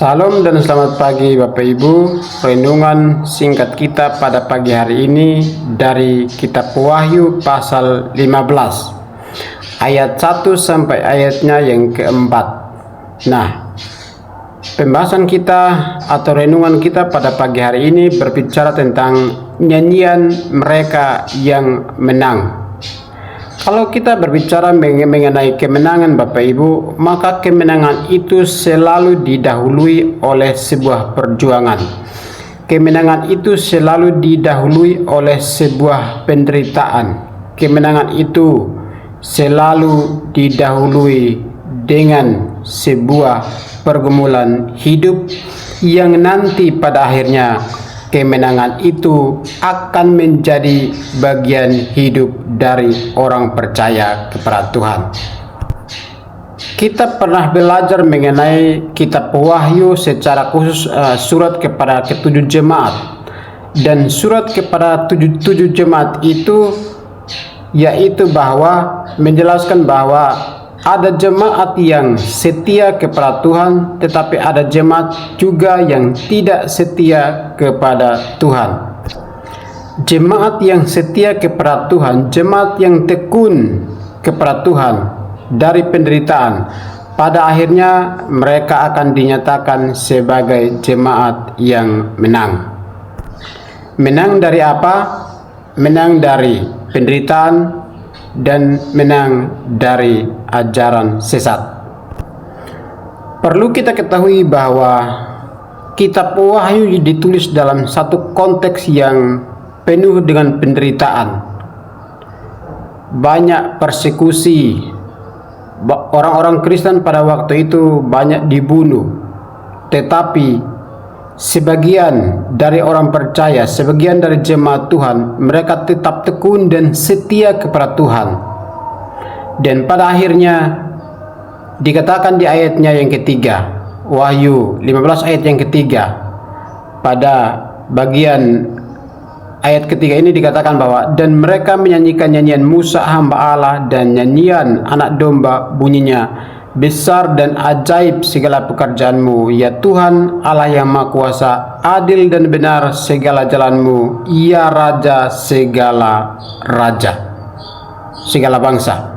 Salam dan selamat pagi Bapak Ibu. Renungan singkat kita pada pagi hari ini dari kitab Wahyu pasal 15 ayat 1 sampai ayatnya yang keempat. Nah, pembahasan kita atau renungan kita pada pagi hari ini berbicara tentang nyanyian mereka yang menang. Kalau kita berbicara mengenai kemenangan Bapak Ibu, maka kemenangan itu selalu didahului oleh sebuah perjuangan. Kemenangan itu selalu didahului oleh sebuah penderitaan. Kemenangan itu selalu didahului dengan sebuah pergumulan hidup yang nanti pada akhirnya kemenangan itu akan menjadi bagian hidup dari orang percaya kepada Tuhan. Kita pernah belajar mengenai kitab Wahyu secara khusus surat kepada ketujuh jemaat, dan surat kepada tujuh jemaat itu yaitu bahwa menjelaskan bahwa ada jemaat yang setia kepada Tuhan, tetapi ada jemaat juga yang tidak setia kepada Tuhan. Jemaat yang setia kepada Tuhan, jemaat yang tekun kepada Tuhan dari penderitaan, pada akhirnya mereka akan dinyatakan sebagai jemaat yang menang. Menang dari apa? Menang dari penderitaan dan menang dari ajaran sesat. Perlu kita ketahui bahwa kitab Wahyu ditulis dalam satu konteks yang penuh dengan penderitaan. Banyak persekusi. Orang-orang Kristen pada waktu itu banyak dibunuh. Tetapi sebagian dari orang percaya, sebagian dari jemaat Tuhan, mereka tetap tekun dan setia kepada Tuhan. Dan pada akhirnya dikatakan di ayatnya yang ketiga, Wahyu 15 ayat yang ketiga, pada bagian ayat ketiga ini dikatakan bahwa dan mereka menyanyikan nyanyian Musa hamba Allah dan nyanyian anak domba, bunyinya, besar dan ajaib segala pekerjaanmu, ya Tuhan Allah yang Maha Kuasa, adil dan benar segala jalanmu, ya Raja segala raja, segala bangsa.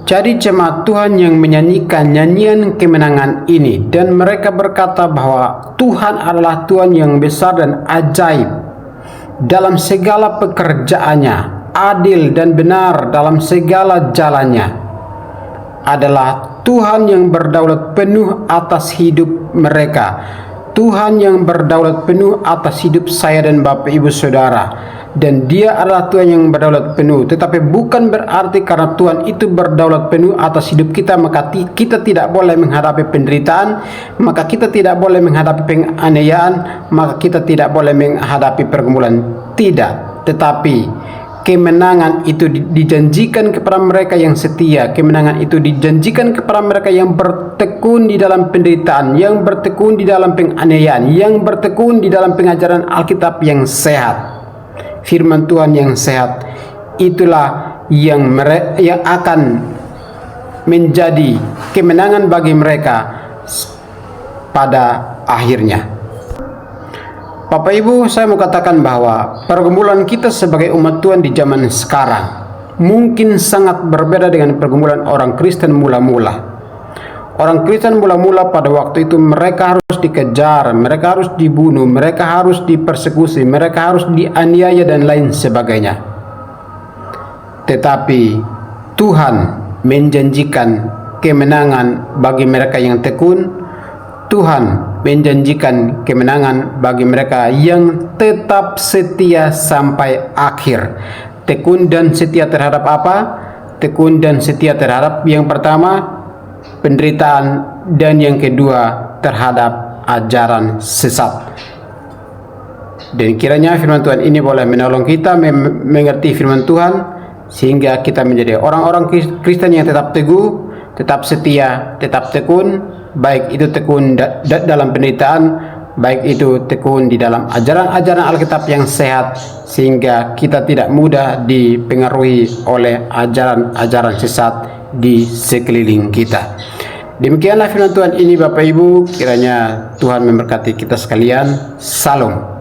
Jadi jemaat Tuhan yang menyanyikan nyanyian kemenangan ini, dan mereka berkata bahwa Tuhan adalah Tuhan yang besar dan ajaib dalam segala pekerjaannya, adil dan benar dalam segala jalannya, adalah Tuhan yang berdaulat penuh atas hidup mereka. Tuhan yang berdaulat penuh atas hidup saya dan Bapak Ibu Saudara. Dan Dia adalah Tuhan yang berdaulat penuh. Tetapi bukan berarti karena Tuhan itu berdaulat penuh atas hidup kita, maka kita tidak boleh menghadapi penderitaan, maka kita tidak boleh menghadapi penganiayaan, maka kita tidak boleh menghadapi pergumulan. Tidak. Tetapi kemenangan itu dijanjikan kepada mereka yang setia. Kemenangan itu dijanjikan kepada mereka yang bertekun di dalam penderitaan, yang bertekun di dalam penganiayaan, yang bertekun di dalam pengajaran Alkitab yang sehat, firman Tuhan yang sehat. Itulah yang akan menjadi kemenangan bagi mereka pada akhirnya. Bapak Ibu, saya mau katakan bahwa pergumulan kita sebagai umat Tuhan di zaman sekarang mungkin sangat berbeda dengan pergumulan orang Kristen mula-mula. Orang Kristen mula-mula pada waktu itu mereka harus dikejar, mereka harus dibunuh, mereka harus dipersekusi, mereka harus dianiaya dan lain sebagainya. Tetapi Tuhan menjanjikan kemenangan bagi mereka yang tekun. Tuhan menjanjikan kemenangan bagi mereka yang tetap setia sampai akhir. Tekun dan setia terhadap apa? Tekun dan setia terhadap yang pertama, penderitaan, dan yang kedua, terhadap ajaran sesat. Dan kiranya firman Tuhan ini boleh menolong kita mengerti firman Tuhan, sehingga kita menjadi orang-orang Kristen yang tetap teguh, tetap setia, tetap tekun, baik itu tekun dalam penderitaan, baik itu tekun di dalam ajaran-ajaran Alkitab yang sehat, sehingga kita tidak mudah dipengaruhi oleh ajaran-ajaran sesat di sekeliling kita. Demikianlah firman Tuhan ini Bapak Ibu, kiranya Tuhan memberkati kita sekalian. Salam.